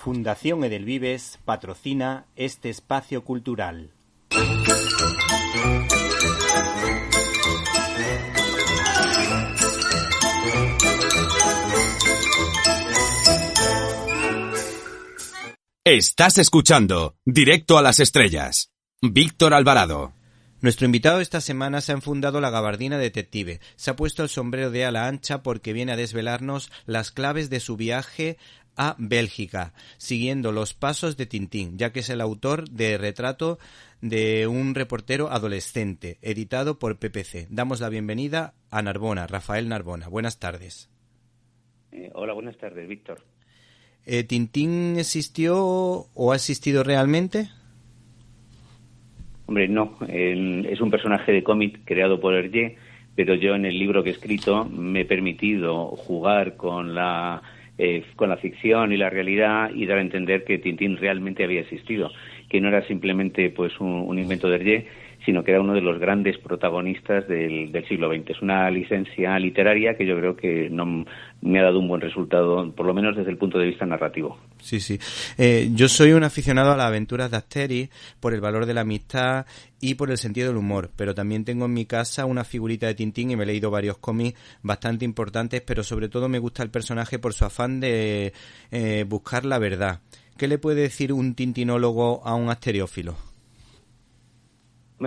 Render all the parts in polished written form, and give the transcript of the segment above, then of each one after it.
Fundación Edelvives patrocina este espacio cultural. Estás escuchando Directo a las Estrellas. Víctor Alvarado. Nuestro invitado esta semana se ha enfundado la gabardina detective. Se ha puesto el sombrero de ala ancha porque viene a desvelarnos las claves de su viaje a Bélgica, siguiendo los pasos de Tintín, ya que es el autor de Retrato de un reportero adolescente, editado por PPC. Damos la bienvenida a Narbona, Rafael Narbona. Buenas tardes. Hola, buenas tardes, Víctor. ¿Tintín existió o ha existido realmente? Hombre, no. Es un personaje de cómic creado por Hergé, pero yo en el libro que he escrito me he permitido jugar con la ficción y la realidad y dar a entender que Tintín realmente había existido, que no era simplemente pues un invento de Hergé, sino que era uno de los grandes protagonistas del siglo XX. Es una licencia literaria que yo creo que no me ha dado un buen resultado, por lo menos desde el punto de vista narrativo. Sí, sí. Yo soy un aficionado a las aventuras de Asterix por el valor de la amistad y por el sentido del humor, pero también tengo en mi casa una figurita de Tintín y me he leído varios cómics bastante importantes, pero sobre todo me gusta el personaje por su afán de buscar la verdad. ¿Qué le puede decir un tintinólogo a un asteriófilo?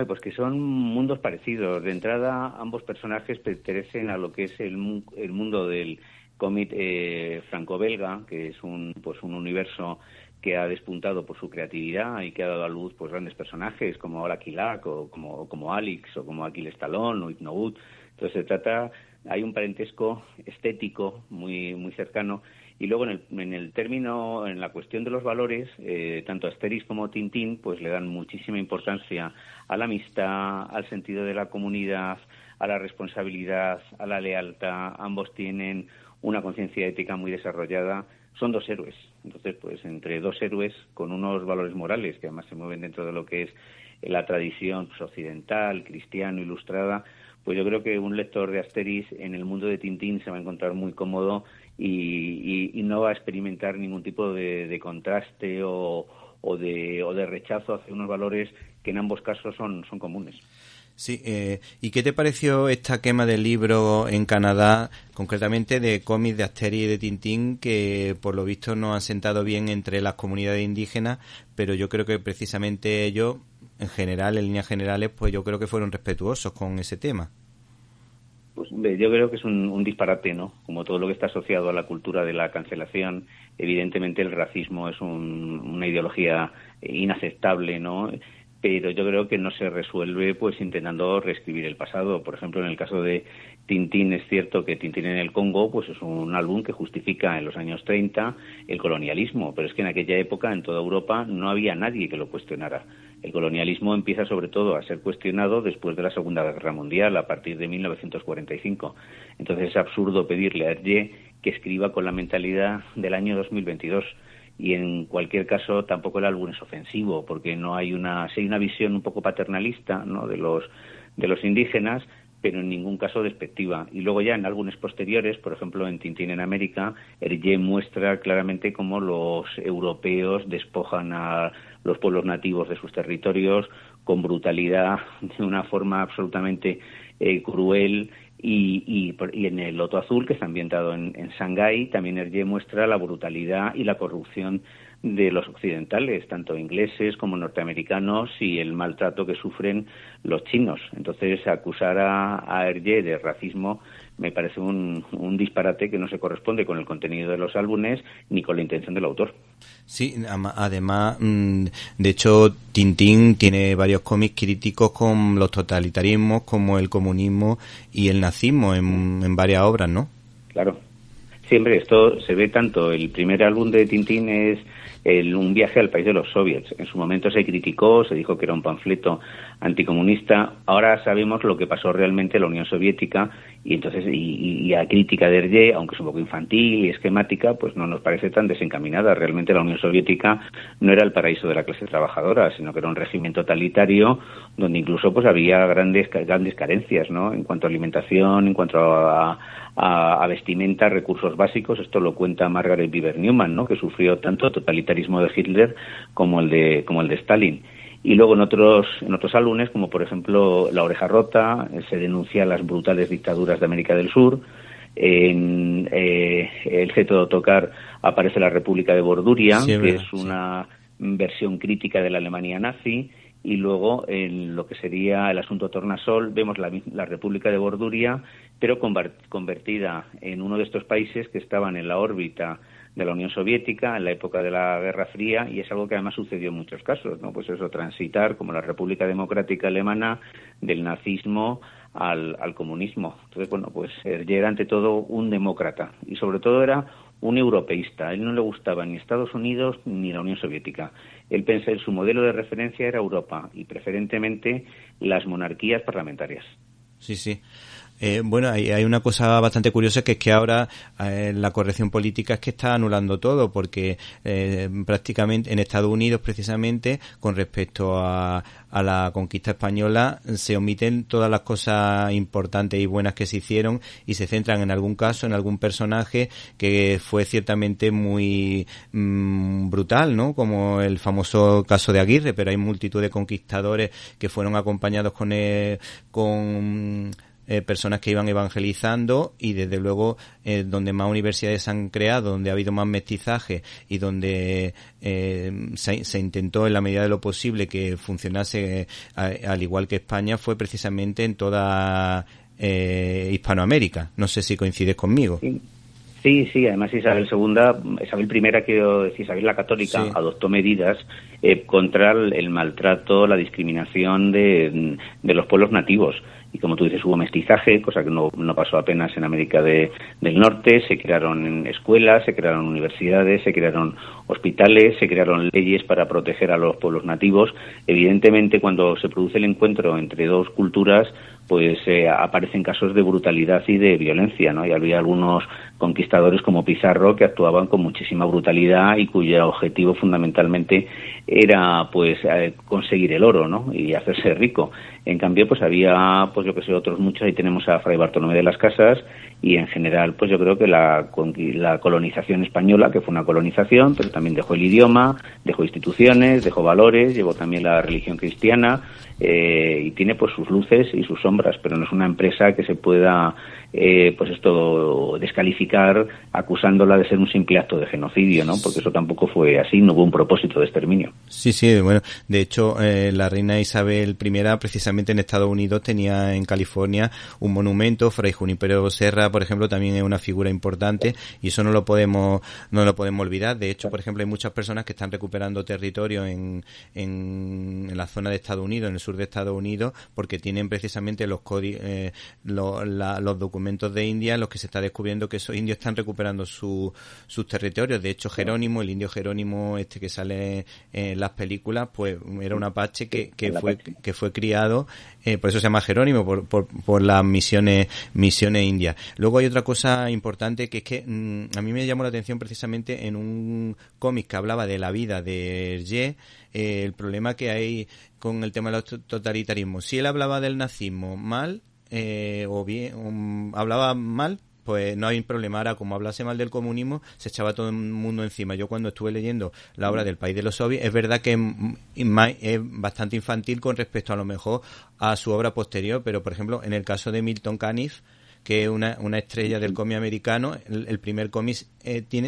Pues que son mundos parecidos. De entrada, ambos personajes pertenecen a lo que es el mundo del cómic franco-belga, que es un universo que ha despuntado por su creatividad y que ha dado a luz pues grandes personajes como Olac Lac o como Alix o como Aquiles Talón o Hypno-Good. Entonces hay un parentesco estético muy muy cercano. Y luego en la cuestión de los valores, tanto Asterix como Tintín pues le dan muchísima importancia a la amistad, al sentido de la comunidad, a la responsabilidad, a la lealtad. Ambos tienen una conciencia ética muy desarrollada. Son dos héroes. Entonces, pues entre dos héroes con unos valores morales que además se mueven dentro de lo que es la tradición occidental, cristiano, ilustrada, pues yo creo que un lector de Asterix en el mundo de Tintín se va a encontrar muy cómodo y no va a experimentar ningún tipo de contraste o de rechazo hacia unos valores que en ambos casos son comunes. Sí, ¿y qué te pareció esta quema del libro en Canadá, concretamente de cómics de Asterix y de Tintín, que por lo visto no han sentado bien entre las comunidades indígenas, pero yo creo que precisamente ellos, en general, en líneas generales, pues yo creo que fueron respetuosos con ese tema? Pues yo creo que es un disparate, ¿no? Como todo lo que está asociado a la cultura de la cancelación, evidentemente el racismo es una ideología inaceptable, ¿no? Pero yo creo que no se resuelve pues intentando reescribir el pasado. Por ejemplo, en el caso de Tintín, es cierto que Tintín en el Congo pues es un álbum que justifica en los años 30 el colonialismo, pero es que en aquella época en toda Europa no había nadie que lo cuestionara. El colonialismo empieza sobre todo a ser cuestionado después de la Segunda Guerra Mundial, a partir de 1945. Entonces es absurdo pedirle a Hergé que escriba con la mentalidad del año 2022. Y en cualquier caso tampoco el álbum es ofensivo, porque hay una visión un poco paternalista, ¿no?, de los indígenas, pero en ningún caso despectiva. Y luego ya en álbumes posteriores, por ejemplo en Tintín en América, Hergé muestra claramente cómo los europeos despojan a los pueblos nativos de sus territorios con brutalidad, de una forma absolutamente cruel. Y en el Loto Azul, que está ambientado en Shanghái, también Hergé muestra la brutalidad y la corrupción de los occidentales, tanto ingleses como norteamericanos, y el maltrato que sufren los chinos. Entonces, acusar a Hergé de racismo me parece un disparate que no se corresponde con el contenido de los álbumes ni con la intención del autor. Sí, además, de hecho, Tintín tiene varios cómics críticos con los totalitarismos, como el comunismo y el nazismo, en varias obras, ¿no? Claro. Siempre esto se ve tanto. El primer álbum de Tintín es un viaje al país de los soviets. En su momento se criticó, se dijo que era un panfleto anticomunista. Ahora sabemos lo que pasó realmente en la Unión Soviética Y entonces, y la crítica de Hergé, aunque es un poco infantil y esquemática, pues no nos parece tan desencaminada. Realmente la Unión Soviética no era el paraíso de la clase trabajadora, sino que era un régimen totalitario donde incluso pues había grandes carencias, ¿no? En cuanto a alimentación, en cuanto a vestimenta, recursos básicos. Esto lo cuenta Margaret Beever Newman, ¿no? Que sufrió tanto el totalitarismo de Hitler como el de Stalin. Y luego en otros álbumes, como por ejemplo La Oreja Rota, se denuncia las brutales dictaduras de América del Sur. En El Gesto de Ottokar aparece la República de Borduria, sí, que es una versión crítica de la Alemania nazi. Y luego en lo que sería el asunto Tornasol vemos la República de Borduria, pero convertida en uno de estos países que estaban en la órbita de la Unión Soviética en la época de la Guerra Fría, y es algo que además sucedió en muchos casos, ¿no? Pues eso, transitar como la República Democrática Alemana del nazismo al comunismo. Entonces, bueno, pues Hergé era ante todo un demócrata y sobre todo era un europeísta. A él no le gustaba ni Estados Unidos ni la Unión Soviética. Él pensaba, su modelo de referencia era Europa y preferentemente las monarquías parlamentarias. Sí, sí. Bueno, hay una cosa bastante curiosa, que es que ahora la corrección política es que está anulando todo, porque prácticamente en Estados Unidos, precisamente, con respecto a la conquista española, se omiten todas las cosas importantes y buenas que se hicieron y se centran en algún caso, en algún personaje que fue ciertamente muy brutal, ¿no? Como el famoso caso de Aguirre, pero hay multitud de conquistadores que fueron acompañados con personas que iban evangelizando, y desde luego donde más universidades se han creado, donde ha habido más mestizaje y donde se intentó en la medida de lo posible que funcionase al igual que España, fue precisamente en toda Hispanoamérica. No sé si coincides conmigo. Sí, además Isabel I, quiero decir, Isabel la Católica, sí, adoptó medidas contra el maltrato, la discriminación de los pueblos nativos. Y como tú dices, hubo mestizaje, cosa que no pasó apenas en América del Norte. Se crearon escuelas, se crearon universidades, se crearon hospitales, se crearon leyes para proteger a los pueblos nativos. Evidentemente, cuando se produce el encuentro entre dos culturas, pues aparecen casos de brutalidad y de violencia, ¿no? Y había algunos conquistadores como Pizarro que actuaban con muchísima brutalidad y cuyo objetivo fundamentalmente era pues conseguir el oro, ¿no? Y hacerse rico. En cambio, pues había, pues yo que sé, otros muchos. Ahí tenemos a Fray Bartolomé de las Casas, y en general, pues yo creo que la colonización española, que fue una colonización, pero también dejó el idioma, dejó instituciones, dejó valores, llevó también la religión cristiana, y tiene pues sus luces y sus sombras, pero no es una empresa que se pueda pues esto descalificar acusándola de ser un simple acto de genocidio, ¿no? Porque eso tampoco fue así, no hubo un propósito de exterminio. Sí, bueno, de hecho la reina Isabel I, precisamente en Estados Unidos, tenía en California un monumento. Fray Junípero Serra, por ejemplo, también es una figura importante, y eso no lo podemos olvidar. De hecho, por ejemplo, hay muchas personas que están recuperando territorio en la zona de Estados Unidos, en el sur de Estados Unidos, porque tienen precisamente los los documentos de India, en los que se está descubriendo que esos indios están recuperando sus territorios. De hecho, Jerónimo, el indio Jerónimo que sale en las películas, pues era un apache que fue criado, por eso se llama Jerónimo, por las misiones indias. Luego hay otra cosa importante, que es que a mí me llamó la atención precisamente en un cómic que hablaba de la vida de Hergé, el problema que hay con el tema de los totalitarismos. Si él hablaba del nazismo mal, o bien hablaba mal, pues no hay problema. Ahora, como hablase mal del comunismo, se echaba todo el mundo encima. Yo, cuando estuve leyendo la obra del País de los Soviets, es verdad que es bastante infantil con respecto a lo mejor a su obra posterior, pero por ejemplo en el caso de Milton Caniff, que es una estrella del cómic americano, el primer cómic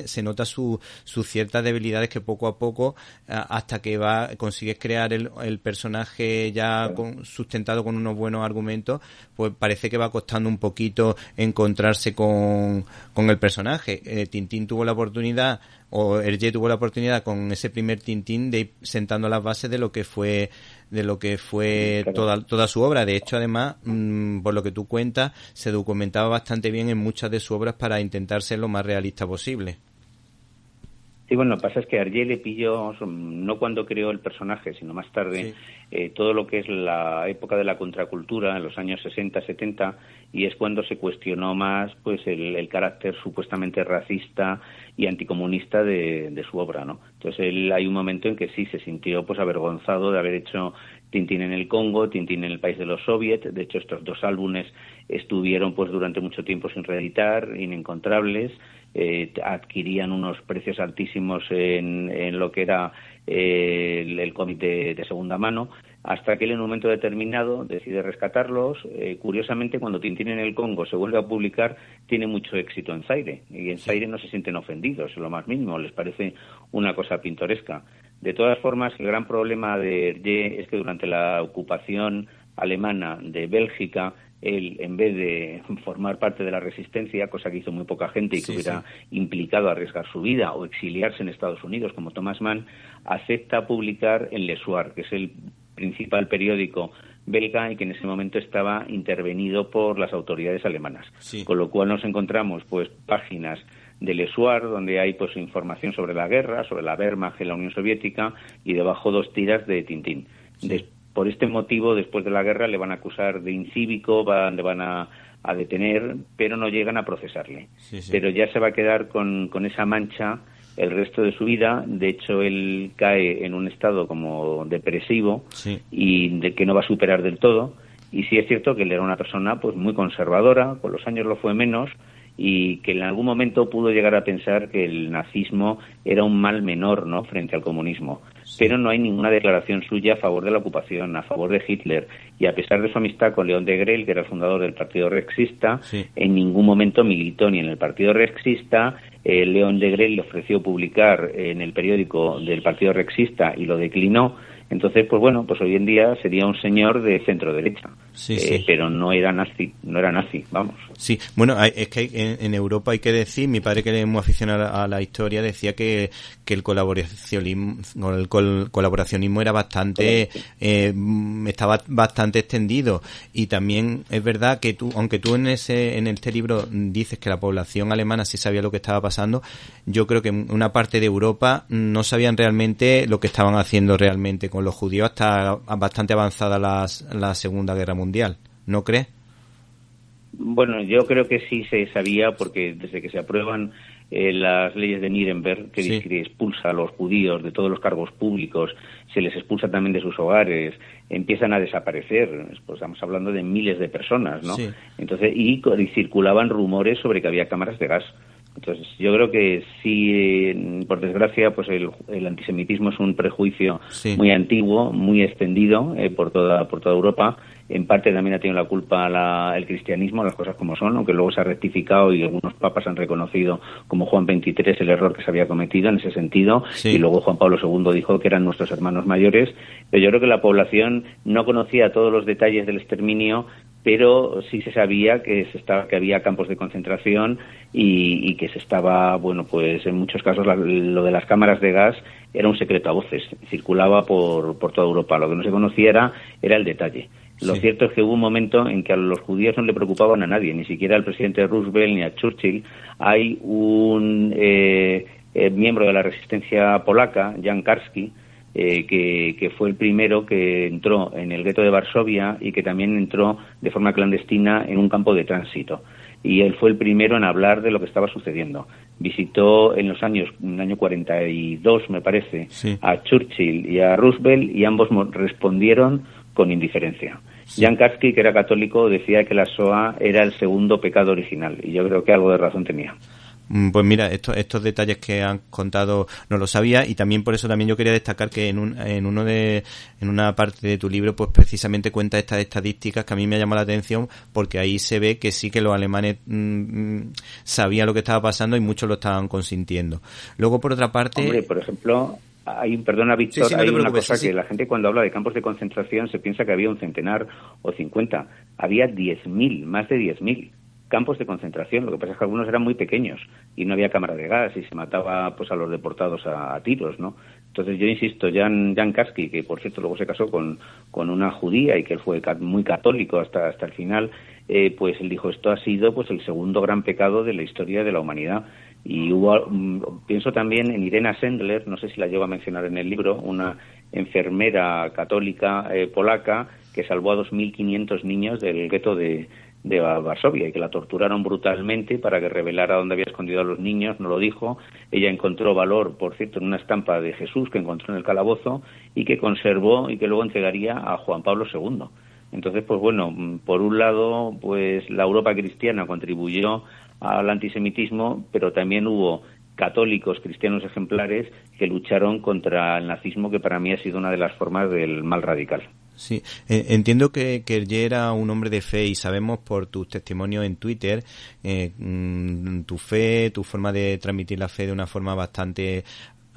se nota sus ciertas debilidades, que poco a poco, hasta que consigues crear el personaje ya sustentado con unos buenos argumentos, pues parece que va costando un poquito encontrarse con el personaje. Tintín tuvo la oportunidad, o Hergé tuvo la oportunidad, con ese primer Tintín, de ir sentando las bases de lo que fue toda su obra. De hecho, además, por lo que tú cuentas, se documentaba bastante bien en muchas de sus obras para intentar ser lo más realista posible. Sí, bueno, lo que pasa es que a Hergé le pilló, no cuando creó el personaje, sino más tarde, todo lo que es la época de la contracultura, en los años 60, 70, y es cuando se cuestionó más pues el carácter supuestamente racista y anticomunista de su obra, ¿no? Entonces hay un momento en que sí se sintió pues avergonzado de haber hecho Tintín en el Congo, Tintín en el país de los soviets. De hecho, estos dos álbumes estuvieron pues durante mucho tiempo sin reeditar, inencontrables. Adquirían unos precios altísimos en lo que era el cómic de segunda mano, hasta que él en un momento determinado decide rescatarlos. Curiosamente, cuando Tintín en el Congo se vuelve a publicar, tiene mucho éxito en Zaire, y en Zaire no se sienten ofendidos en lo más mínimo, les parece una cosa pintoresca. De todas formas, el gran problema de Hergé es que durante la ocupación alemana de Bélgica, él, en vez de formar parte de la resistencia, cosa que hizo muy poca gente y que hubiera implicado arriesgar su vida o exiliarse en Estados Unidos, como Thomas Mann, acepta publicar en Le Soir, que es el principal periódico belga y que en ese momento estaba intervenido por las autoridades alemanas. Con lo cual nos encontramos pues páginas de Le Soir, donde hay pues información sobre la guerra, sobre la Wehrmacht en la Unión Soviética, y debajo 2 tiras de Tintín. Por este motivo, después de la guerra, le van a acusar de incívico, le van a detener, pero no llegan a procesarle. Pero ya se va a quedar con esa mancha el resto de su vida. De hecho, él cae en un estado como depresivo y de que no va a superar del todo. Y sí es cierto que él era una persona pues muy conservadora, con los años lo fue menos, y que en algún momento pudo llegar a pensar que el nazismo era un mal menor, ¿no?, frente al comunismo. Pero no hay ninguna declaración suya a favor de la ocupación, a favor de Hitler, y a pesar de su amistad con León Degrelle, que era el fundador del Partido Rexista, en ningún momento militó ni en el Partido Rexista. León Degrelle le ofreció publicar en el periódico del Partido Rexista y lo declinó. Entonces, pues bueno, pues hoy en día sería un señor de centro derecha, pero no era nazi, vamos. Sí, bueno, es que en Europa hay que decir, mi padre, que es muy aficionado a la historia, decía que el colaboracionismo era bastante, estaba bastante extendido, y también es verdad que aunque tú en este libro dices que la población alemana sí sabía lo que estaba pasando, yo creo que una parte de Europa no sabían realmente lo que estaban haciendo realmente con los judíos hasta bastante avanzada la Segunda Guerra Mundial, ¿no crees? Bueno, yo creo que sí se sabía, porque desde que se aprueban las leyes de Nuremberg, que expulsa a los judíos de todos los cargos públicos, se les expulsa también de sus hogares, empiezan a desaparecer, pues estamos hablando de miles de personas, ¿no? Entonces, y circulaban rumores sobre que había cámaras de gas. Entonces, yo creo que sí, por desgracia, pues el antisemitismo es un prejuicio muy antiguo, muy extendido por toda Europa. En parte también ha tenido la culpa el cristianismo, las cosas como son, aunque luego se ha rectificado y algunos papas han reconocido, como Juan XXIII, el error que se había cometido en ese sentido, y luego Juan Pablo II dijo que eran nuestros hermanos mayores. Pero yo creo que la población no conocía todos los detalles del exterminio, pero sí se sabía que había campos de concentración y que se estaba, bueno, pues en muchos casos lo de las cámaras de gas era un secreto a voces, circulaba por toda Europa. Lo que no se conocía era el detalle. Lo cierto es que hubo un momento en que a los judíos no le preocupaban a nadie, ni siquiera al presidente Roosevelt ni a Churchill. Hay un miembro de la resistencia polaca, Jan Karski, que fue el primero que entró en el gueto de Varsovia y que también entró de forma clandestina en un campo de tránsito. Y él fue el primero en hablar de lo que estaba sucediendo. Visitó en el año 42, me parece, a Churchill y a Roosevelt, y ambos respondieron con indiferencia. Jan Karski, que era católico, decía que la Shoah era el segundo pecado original, y yo creo que algo de razón tenía. Pues mira, estos detalles que han contado no lo sabía, y también por eso también yo quería destacar que en una parte de tu libro pues precisamente cuenta estas estadísticas que a mí me llama la atención, porque ahí se ve que sí que los alemanes sabían lo que estaba pasando y muchos lo estaban consintiendo. Luego, por otra parte... Hombre, por ejemplo... Perdona, Víctor, hay una cosa que la gente cuando habla de campos de concentración se piensa que había un centenar o 50. Había 10.000, más de 10.000 campos de concentración. Lo que pasa es que algunos eran muy pequeños y no había cámara de gas y se mataba pues a los deportados a tiros, ¿no? Entonces yo insisto, Jan Karski, que por cierto luego se casó con una judía y que él fue muy católico hasta el final, pues él dijo, esto ha sido pues el segundo gran pecado de la historia de la humanidad. Y pienso también en Irena Sendler, no sé si la llevo a mencionar en el libro, una enfermera católica polaca que salvó a 2.500 niños del gueto de Varsovia y que la torturaron brutalmente para que revelara dónde había escondido a los niños, no lo dijo. Ella encontró valor, por cierto, en una estampa de Jesús que encontró en el calabozo y que conservó y que luego entregaría a Juan Pablo II. Entonces, pues bueno, por un lado, pues la Europa cristiana contribuyó al antisemitismo, pero también hubo católicos cristianos ejemplares que lucharon contra el nazismo, que para mí ha sido una de las formas del mal radical. Sí, entiendo que Hergé era un hombre de fe y sabemos por tus testimonios en Twitter tu fe, tu forma de transmitir la fe de una forma bastante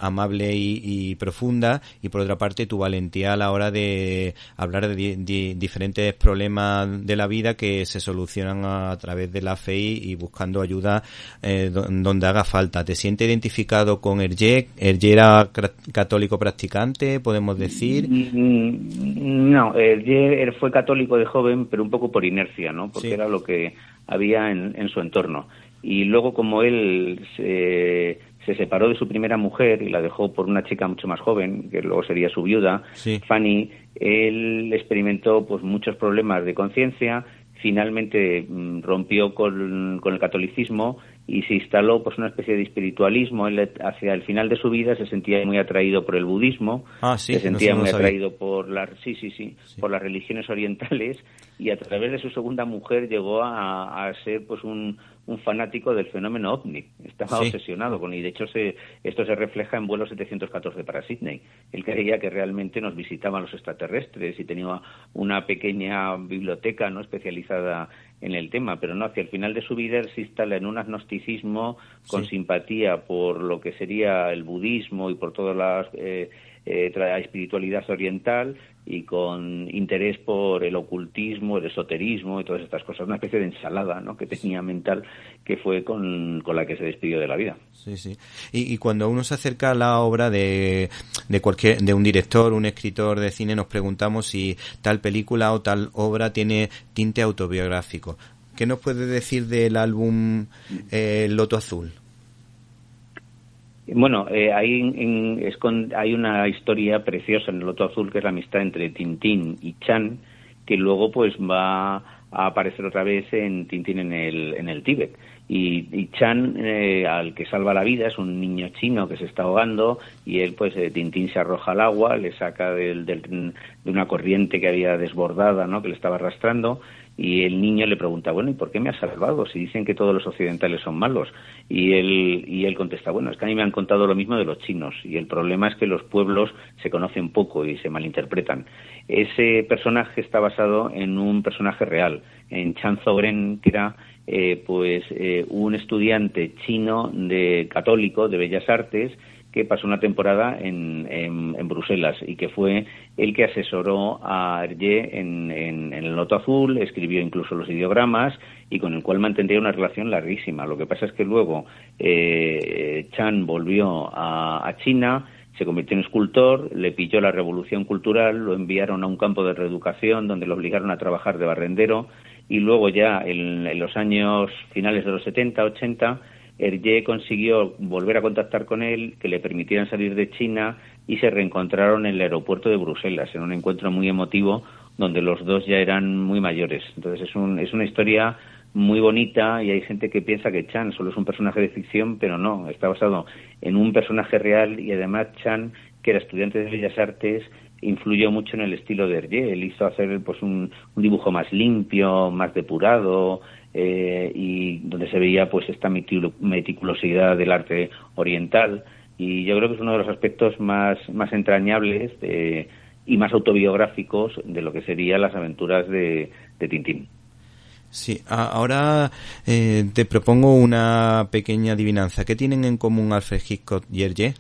amable y profunda, y por otra parte tu valentía a la hora de hablar de diferentes problemas de la vida que se solucionan a través de la fe y buscando ayuda donde haga falta. ¿Te sientes identificado con Hergé? ¿Hergé era católico practicante, podemos decir? No, Hergé fue católico de joven, pero un poco por inercia, ¿no? Porque sí, era lo que había en su entorno. Y luego, como él se separó de su primera mujer y la dejó por una chica mucho más joven, que luego sería su viuda, sí. Fanny, él experimentó pues muchos problemas de conciencia, finalmente rompió con el catolicismo y se instaló pues una especie de espiritualismo. Él, hacia el final de su vida, se sentía muy atraído por el budismo, sí, se sentía no muy sabía. atraído por por las religiones orientales, y a través de su segunda mujer llegó a ser pues un fanático del fenómeno ovni. Estaba obsesionado con, y de hecho esto se refleja en vuelo 714 para Sydney. Él creía que realmente nos visitaban los extraterrestres y tenía una pequeña biblioteca, ¿no?, especializada en el tema, pero no, hacia el final de su vida él se instala en un agnosticismo con simpatía por lo que sería el budismo y por toda la espiritualidad oriental, y con interés por el ocultismo, el esoterismo y todas estas cosas, una especie de ensalada, ¿no?, que tenía mental, que fue con la que se despidió de la vida. Sí, sí. Y cuando uno se acerca a la obra de un director, un escritor de cine, nos preguntamos si tal película o tal obra tiene tinte autobiográfico. ¿Qué nos puede decir del álbum Loto Azul? Bueno, hay una historia preciosa en el Loto Azul, que es la amistad entre Tintín y Chan, que luego pues va a aparecer otra vez en Tintín en el Tíbet. Y Chan, al que salva la vida, es un niño chino que se está ahogando, y él, pues Tintín se arroja al agua, le saca de una corriente que había desbordada, ¿no?, que le estaba arrastrando, y el niño le pregunta, bueno, ¿y por qué me has salvado si dicen que todos los occidentales son malos? Y él contesta, bueno, es que a mí me han contado lo mismo de los chinos, y el problema es que los pueblos se conocen poco y se malinterpretan. Ese personaje está basado en un personaje real, en Chan Zogren, que era un estudiante chino católico de Bellas Artes, que pasó una temporada en Bruselas, y que fue el que asesoró a Hergé en el Loto Azul, escribió incluso los ideogramas, y con el cual mantendría una relación larguísima. Lo que pasa es que luego Chan volvió a China, se convirtió en escultor, le pilló la revolución cultural, lo enviaron a un campo de reeducación donde lo obligaron a trabajar de barrendero, y luego ya en los años finales de los 70, 80, Hergé consiguió volver a contactar con él, que le permitieran salir de China, y se reencontraron en el aeropuerto de Bruselas, en un encuentro muy emotivo donde los dos ya eran muy mayores. Entonces es una historia muy bonita, y hay gente que piensa que Chan solo es un personaje de ficción, pero no, está basado en un personaje real, y además Chan, que era estudiante de Bellas Artes, influyó mucho en el estilo de Hergé. Él hizo hacer pues un dibujo más limpio, más depurado, y donde se veía pues esta meticulosidad del arte oriental, y yo creo que es uno de los aspectos más entrañables y más autobiográficos de lo que serían las aventuras de Tintín. Sí, ahora te propongo una pequeña adivinanza. ¿Qué tienen en común Alfred Hitchcock y Hergé?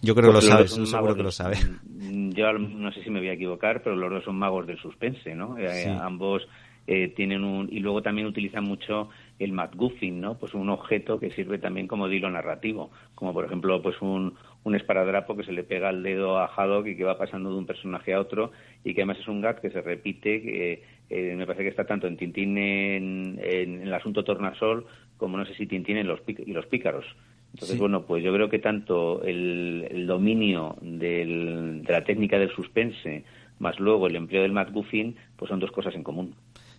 Yo creo que lo sabes, seguro que lo sabes. Yo no sé si me voy a equivocar, pero los dos son magos del suspense, ¿no? Sí. Ambos tienen y luego también utilizan mucho el MacGuffin, ¿no? Pues un objeto que sirve también como de hilo narrativo, como por ejemplo pues un esparadrapo que se le pega al dedo a Haddock y que va pasando de un personaje a otro, y que además es un gag que se repite me parece que está tanto en Tintín en el asunto Tornasol, como no sé si Tintín en los Pícaros. Entonces, Sí. bueno, pues yo creo que tanto el dominio de la técnica del suspense, más luego el empleo del MacGuffin, pues son dos cosas en común.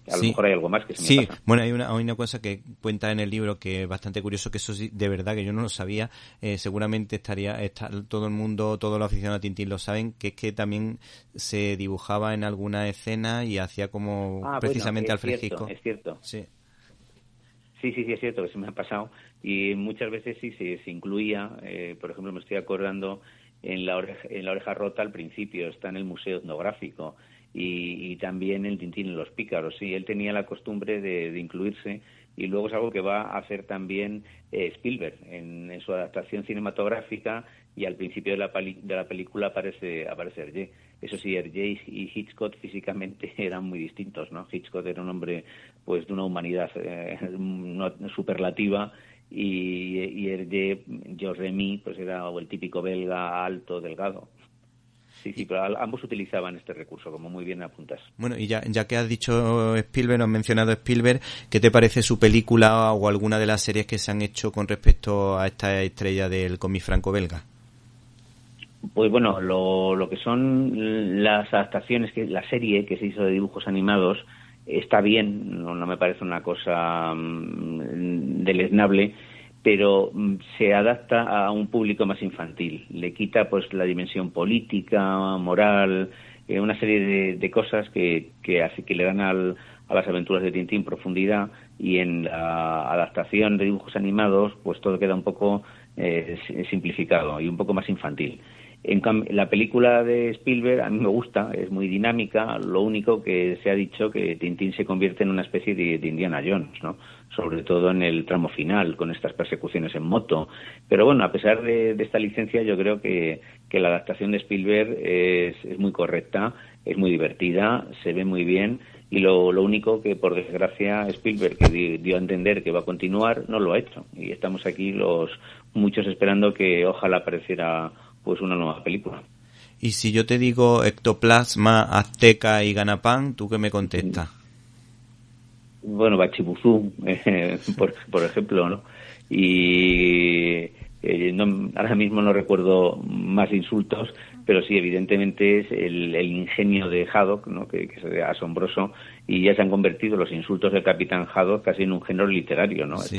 A lo Sí. mejor hay algo más que se me Sí, pasa. bueno, hay una cosa que cuenta en el libro que es bastante curioso, que eso sí, de verdad que yo no lo sabía, seguramente todo el mundo, todos los aficionados a Tintín lo saben, que es que también se dibujaba en alguna escena y hacía como Ah, bueno, precisamente al fresquisco. es cierto. Sí, Sí, es cierto que se me ha pasado y muchas veces sí se incluía, por ejemplo, me estoy acordando en la oreja rota al principio, está en el Museo Etnográfico y también en Tintín en los Pícaros, sí, él tenía la costumbre de incluirse y luego es algo que va a hacer también Spielberg en su adaptación cinematográfica y al principio de la película aparece Hergé. Eso sí, Hergé y Hitchcock físicamente eran muy distintos, ¿no? Hitchcock era un hombre pues de una humanidad no superlativa y Hergé, Georges Remy, pues era el típico belga alto, delgado. Sí, pero ambos utilizaban este recurso, como muy bien apuntas. bueno, y ya que has dicho Spielberg, has mencionado Spielberg, ¿qué te parece su película o alguna de las series que se han hecho con respecto a esta estrella del cómic franco-belga? Pues bueno, lo que son las adaptaciones, la serie que se hizo de dibujos animados está bien, no me parece una cosa deleznable, pero se adapta a un público más infantil, le quita pues la dimensión política, moral, una serie de cosas que le dan a las aventuras de Tintín profundidad, y en la adaptación de dibujos animados pues todo queda un poco simplificado y un poco más infantil. En cambio, la película de Spielberg a mí me gusta, es muy dinámica, lo único que se ha dicho que Tintín se convierte en una especie de Indiana Jones, ¿no? Sobre todo en el tramo final, con estas persecuciones en moto. Pero bueno, a pesar de esta licencia, yo creo que la adaptación de Spielberg es muy correcta, es muy divertida, se ve muy bien, y lo único que, por desgracia, Spielberg, que dio a entender que va a continuar, no lo ha hecho. Y estamos aquí muchos esperando que ojalá apareciera pues una nueva película. Y si yo te digo ectoplasma, azteca y ganapán, ¿tú qué me contestas? Bueno, Bachibuzú, por ejemplo, ¿no? Y ahora mismo no recuerdo más insultos, pero sí, evidentemente es el ingenio de Haddock, ¿no? Que es asombroso, y ya se han convertido los insultos del Capitán Haddock casi en un género literario, ¿no? Sí,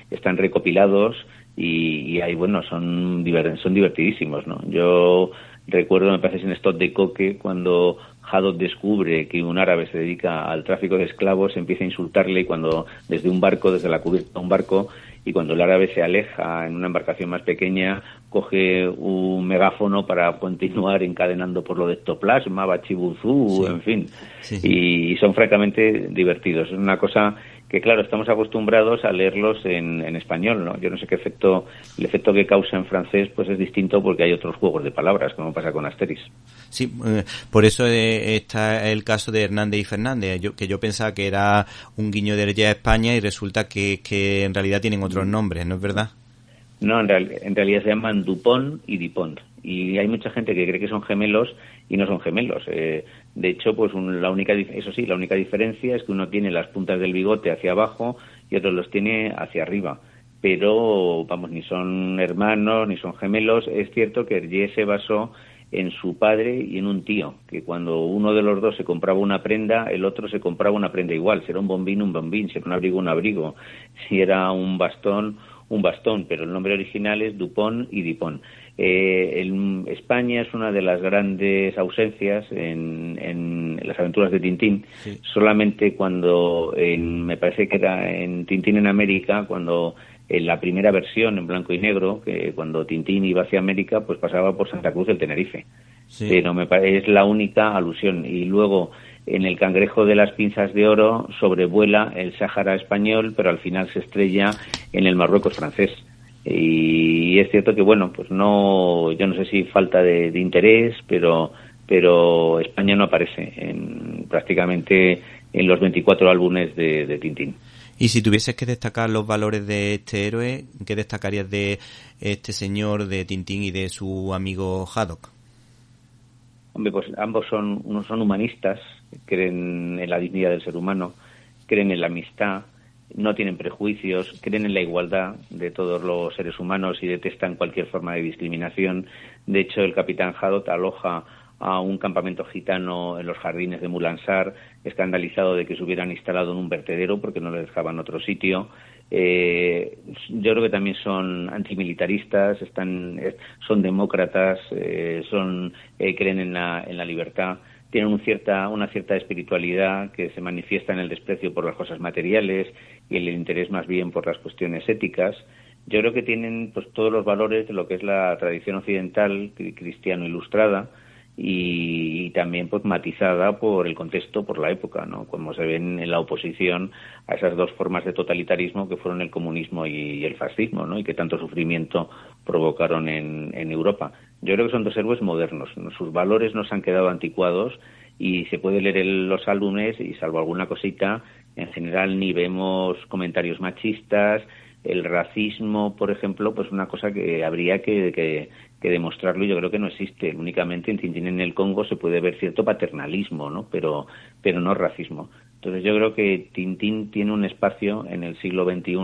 Están recopilados y hay, bueno, son divertidísimos, ¿no? Yo recuerdo, me parece, en Stop de Coque, cuando Haddock descubre que un árabe se dedica al tráfico de esclavos, empieza a insultarle, y cuando desde la cubierta de un barco, y cuando el árabe se aleja en una embarcación más pequeña, coge un megáfono para continuar encadenando por lo de ectoplasma, Bachibuzú, en fin. Sí. Y son francamente divertidos. Es una cosa que, claro, estamos acostumbrados a leerlos en español, ¿no? Yo no sé el efecto que causa en francés, pues es distinto porque hay otros juegos de palabras, como pasa con Asterix. Sí, por eso está el caso de Hernández y Fernández, que yo pensaba que era un guiño de Hergé a España y resulta que en realidad tienen otros nombres, ¿no es verdad? No, en realidad se llaman Dupont y Dupont. Y hay mucha gente que cree que son gemelos y no son gemelos. De hecho, pues la única diferencia es que uno tiene las puntas del bigote hacia abajo y otro los tiene hacia arriba. Pero, vamos, ni son hermanos ni son gemelos. Es cierto que Hergé se basó en su padre y en un tío, que cuando uno de los dos se compraba una prenda, el otro se compraba una prenda igual. Si era un bombín, si era un abrigo, si era un bastón, pero el nombre original es Dupont y Dupont. España es una de las grandes ausencias en las aventuras de Tintín. Sí. Solamente cuando, me parece que era en Tintín en América, cuando en la primera versión en blanco y negro, que cuando Tintín iba hacia América, pues pasaba por Santa Cruz del Tenerife. Sí. Pero es la única alusión. Y luego, en el Cangrejo de las Pinzas de Oro, sobrevuela el Sáhara español, pero al final se estrella en el Marruecos francés. Y es cierto que, bueno, pues yo no sé si falta de interés, pero España no aparece prácticamente en los 24 álbumes de Tintín. Y si tuvieses que destacar los valores de este héroe, ¿qué destacarías de este señor de Tintín y de su amigo Haddock? Hombre, pues ambos son humanistas, creen en la dignidad del ser humano, creen en la amistad, no tienen prejuicios, creen en la igualdad de todos los seres humanos y detestan cualquier forma de discriminación. De hecho, el capitán Haddock aloja a un campamento gitano en los jardines de Mulansar, escandalizado de que se hubieran instalado en un vertedero porque no les dejaban otro sitio. Yo creo que también son antimilitaristas, son demócratas, creen en la libertad, tienen una cierta espiritualidad que se manifiesta en el desprecio por las cosas materiales y el interés más bien por las cuestiones éticas. Yo creo que tienen pues todos los valores de lo que es la tradición occidental cristiano ilustrada, y también pues matizada por el contexto, por la época, ¿no? Como se ven en la oposición a esas dos formas de totalitarismo que fueron el comunismo y el fascismo, ¿no? Y que tanto sufrimiento provocaron en Europa. Yo creo que son dos héroes modernos, ¿no? Sus valores no se han quedado anticuados y se puede leer en los álbumes y salvo alguna cosita, en general ni vemos comentarios machistas. El racismo, por ejemplo, pues una cosa que habría que demostrarlo, y yo creo que no existe. Únicamente en Tintín en el Congo se puede ver cierto paternalismo, ¿no? Pero no racismo. Entonces yo creo que Tintín tiene un espacio en el siglo XXI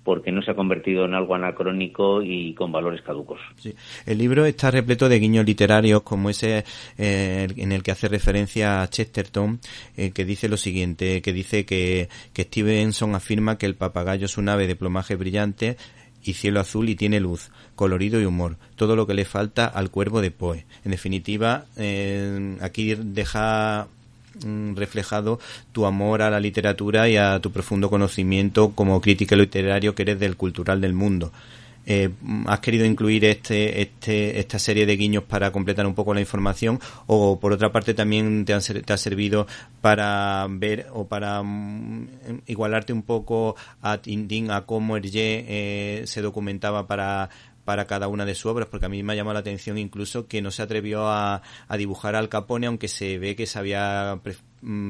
porque no se ha convertido en algo anacrónico y con valores caducos. Sí. El libro está repleto de guiños literarios, como ese en el que hace referencia a Chesterton, que dice lo siguiente, que dice que Stevenson afirma que el papagayo es un ave de plumaje brillante y cielo azul y tiene luz, colorido y humor, todo lo que le falta al cuervo de Poe. En definitiva, aquí deja reflejado tu amor a la literatura y a tu profundo conocimiento como crítico literario que eres del cultural del mundo. ¿Has querido incluir esta serie de guiños para completar un poco la información, o por otra parte también te ha servido para ver o para igualarte un poco a Tintín, a cómo Hergé se documentaba para cada una de sus obras? Porque a mí me ha llamado la atención incluso que no se atrevió a dibujar a Al Capone, aunque se ve que sabía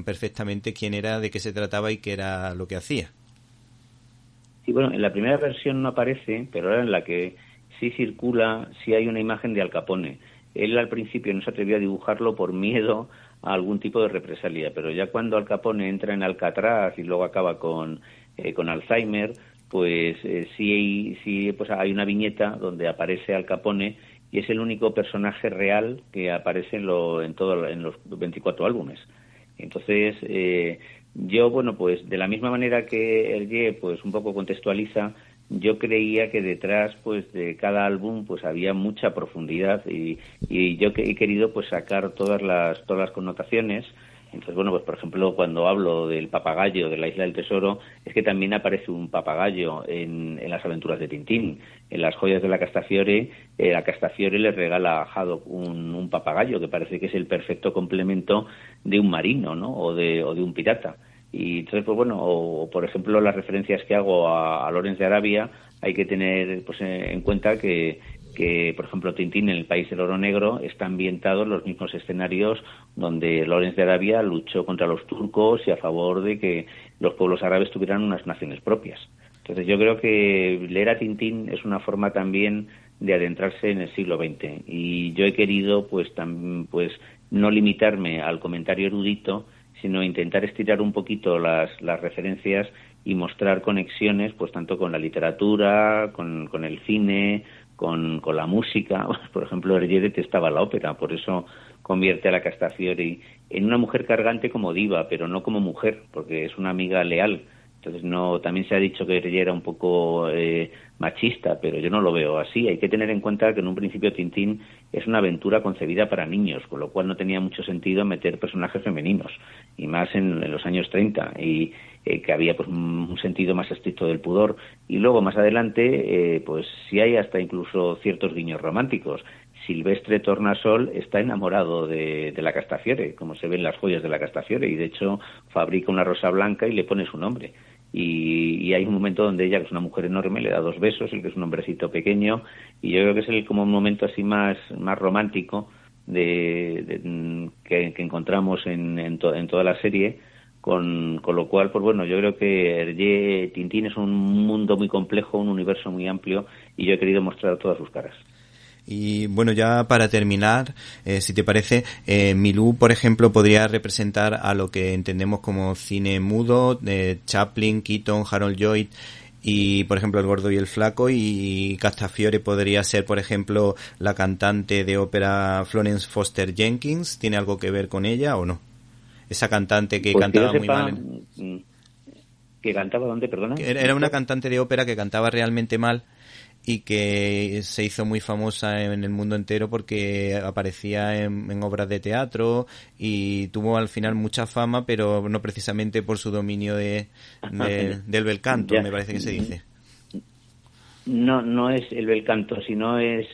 perfectamente quién era, de qué se trataba y qué era lo que hacía. Sí, bueno, en la primera versión no aparece, pero ahora en la que sí circula, sí hay una imagen de Al Capone. Él al principio no se atrevió a dibujarlo por miedo a algún tipo de represalia, pero ya cuando Al Capone entra en Alcatraz y luego acaba con Alzheimer, pues sí, pues hay una viñeta donde aparece Al Capone y es el único personaje real que aparece en los 24 álbumes. Entonces, yo, bueno, pues de la misma manera que Hergé pues un poco contextualiza, yo creía que detrás pues de cada álbum pues había mucha profundidad y yo he querido pues sacar todas las connotaciones. Entonces, bueno, pues por ejemplo, cuando hablo del papagayo de la Isla del Tesoro, es que también aparece un papagayo en las aventuras de Tintín. En las joyas de la Castafiore, la Castafiore le regala a Haddock un papagayo que parece que es el perfecto complemento de un marino, ¿no? O de un pirata. Y entonces, pues bueno, o por ejemplo, las referencias que hago a Lawrence de Arabia, hay que tener pues en cuenta que por ejemplo, Tintín en el País del Oro Negro está ambientado en los mismos escenarios donde Lawrence de Arabia luchó contra los turcos y a favor de que los pueblos árabes tuvieran unas naciones propias. Entonces yo creo que leer a Tintín es una forma también de adentrarse en el siglo XX, y yo he querido pues no limitarme al comentario erudito, sino intentar estirar un poquito las referencias y mostrar conexiones pues tanto con la literatura, con el cine, con la música. Por ejemplo, Hergé detestaba la ópera, por eso convierte a la Castafiore en una mujer cargante como diva, pero no como mujer, porque es una amiga leal. Entonces también se ha dicho que Hergé era un poco machista, pero yo no lo veo así. Hay que tener en cuenta que en un principio Tintín es una aventura concebida para niños, con lo cual no tenía mucho sentido meter personajes femeninos, y más en los años 30, y que había pues un sentido más estricto del pudor. Y luego más adelante pues sí hay hasta incluso ciertos guiños románticos. Silvestre Tornasol está enamorado de la Castafiore, como se ve en las joyas de la Castafiore, y de hecho fabrica una rosa blanca y le pone su nombre. Y hay un momento donde ella, que es una mujer enorme, le da 2 besos, el que es un hombrecito pequeño, y yo creo que es como un momento así más romántico que encontramos en toda la serie, con lo cual, pues bueno, yo creo que Hergé, Tintín es un mundo muy complejo, un universo muy amplio, y yo he querido mostrar todas sus caras. Y bueno, ya para terminar, si te parece, Milú, por ejemplo, podría representar a lo que entendemos como cine mudo, Chaplin, Keaton, Harold Lloyd y, por ejemplo, El Gordo y el Flaco, y Castafiore podría ser, por ejemplo, la cantante de ópera Florence Foster Jenkins. ¿Tiene algo que ver con ella o no? Esa cantante que Pues cantaba que yo muy sepa, mal. ¿que cantaba dónde, perdona? Era una cantante de ópera que cantaba realmente mal y que se hizo muy famosa en el mundo entero porque aparecía en obras de teatro y tuvo al final mucha fama, pero no precisamente por su dominio del bel canto, Ya. me parece que se dice. No es el bel canto, sino es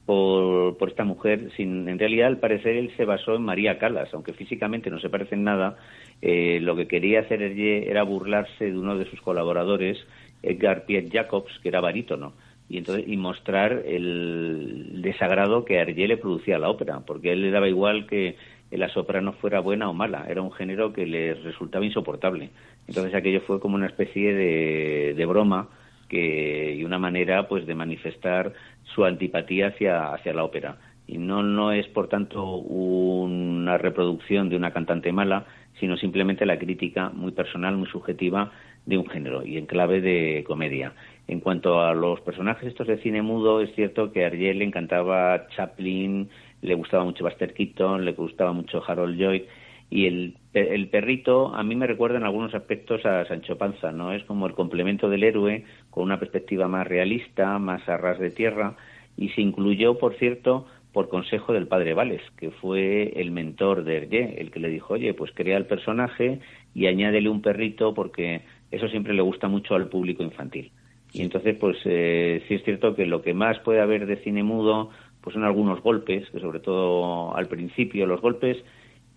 por esta mujer. En realidad, al parecer, él se basó en María Callas, aunque físicamente no se parecen nada. Lo que quería hacer Hergé era burlarse de uno de sus colaboradores, Edgar Piet Jacobs, que era barítono, y mostrar el desagrado que a Hergé le producía la ópera, porque a él le daba igual que la soprano fuera buena o mala, era un género que le resultaba insoportable. Entonces aquello fue como una especie de broma y una manera pues de manifestar su antipatía hacia la ópera. Y no es, por tanto, una reproducción de una cantante mala, sino simplemente la crítica muy personal, muy subjetiva de un género y en clave de comedia. En cuanto a los personajes estos de cine mudo, es cierto que a Hergé le encantaba Chaplin, le gustaba mucho Buster Keaton, le gustaba mucho Harold Lloyd, y el perrito a mí me recuerda en algunos aspectos a Sancho Panza, ¿no? Es como el complemento del héroe, con una perspectiva más realista, más a ras de tierra, y se incluyó, por cierto, por consejo del padre Vales, que fue el mentor de Hergé, el que le dijo, oye, pues crea el personaje y añádele un perrito porque eso siempre le gusta mucho al público infantil. Y entonces, pues sí es cierto que lo que más puede haber de cine mudo, pues son algunos golpes, que sobre todo al principio, los golpes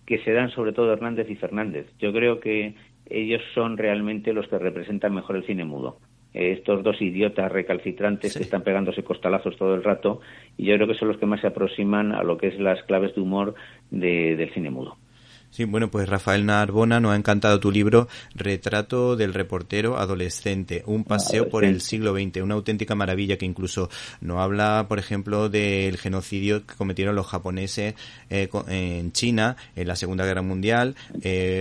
que se dan sobre todo Hernández y Fernández. Yo creo que ellos son realmente los que representan mejor el cine mudo. Estos dos idiotas recalcitrantes que están pegándose costalazos todo el rato, y yo creo que son los que más se aproximan a lo que es las claves de humor del cine mudo. Sí, bueno, pues Rafael Narbona, nos ha encantado tu libro Retrato del reportero adolescente, un paseo por el siglo XX, una auténtica maravilla que incluso nos habla, por ejemplo, del genocidio que cometieron los japoneses en China en la Segunda Guerra Mundial,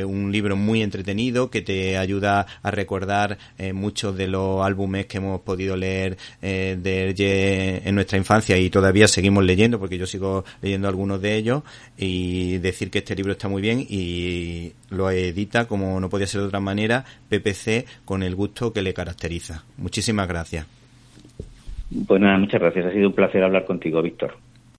un libro muy entretenido que te ayuda a recordar muchos de los álbumes que hemos podido leer de Hergé en nuestra infancia y todavía seguimos leyendo, porque yo sigo leyendo algunos de ellos, y decir que este libro está muy bien y lo edita, como no podía ser de otra manera, PPC, con el gusto que le caracteriza. Muchísimas gracias. Pues nada, muchas gracias. Ha sido un placer hablar contigo, Víctor.